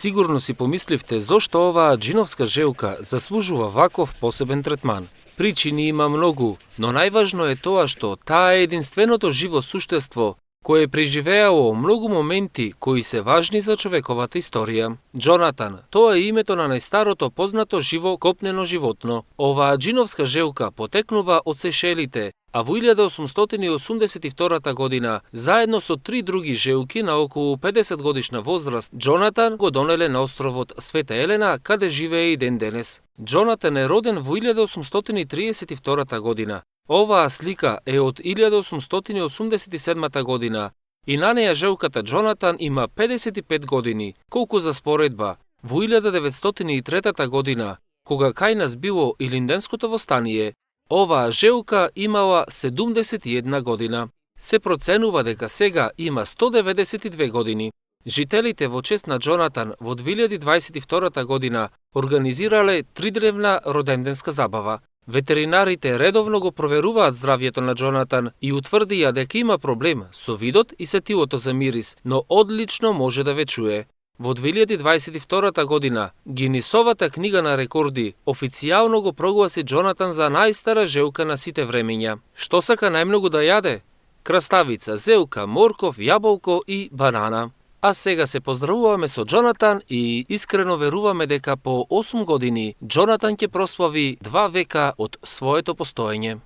Сигурно си помисливте зошто оваа џиновска желка заслужува ваков посебен третман. Причини има многу, но најважно е тоа што таа е единственото живо суштество кое преживеало многу моменти кои се важни за човековата историја. Џонатан, тоа е името на најстарото познато живо копнено животно. Оваа џиновска желка потекнува од Сешелите, а во 1882 година, заедно со 3 други желки на околу 50 годишна возраст, Џонатан го донеле на островот Света Елена, каде живее и ден денес. Џонатан е роден во 1832 година. Оваа слика е од 1887 година и на неја желката Џонатан има 55 години, колку за споредба. Во 1903 година, кога кај нас било Илинденското востание, оваа желка имала 71 година. Се проценува дека сега има 192 години. Жителите во чест на Џонатан во 2022 година организирале тридревна роденденска забава. Ветеринарите редовно го проверуваат здравјето на Џонатан и утврдија дека има проблем со видот и сетилото за мирис, но одлично може да ве чуе. Во 2022 година Гинисовата книга на рекорди официјално го прогласи Џонатан за најстара желка на сите времења. Што сака најмногу да јаде? Краставица, зелка, морков, јаболко и банана. А сега се поздравуваме со Џонатан и искрено веруваме дека по 8 години Џонатан ќе прослави 2 века од своето постоење.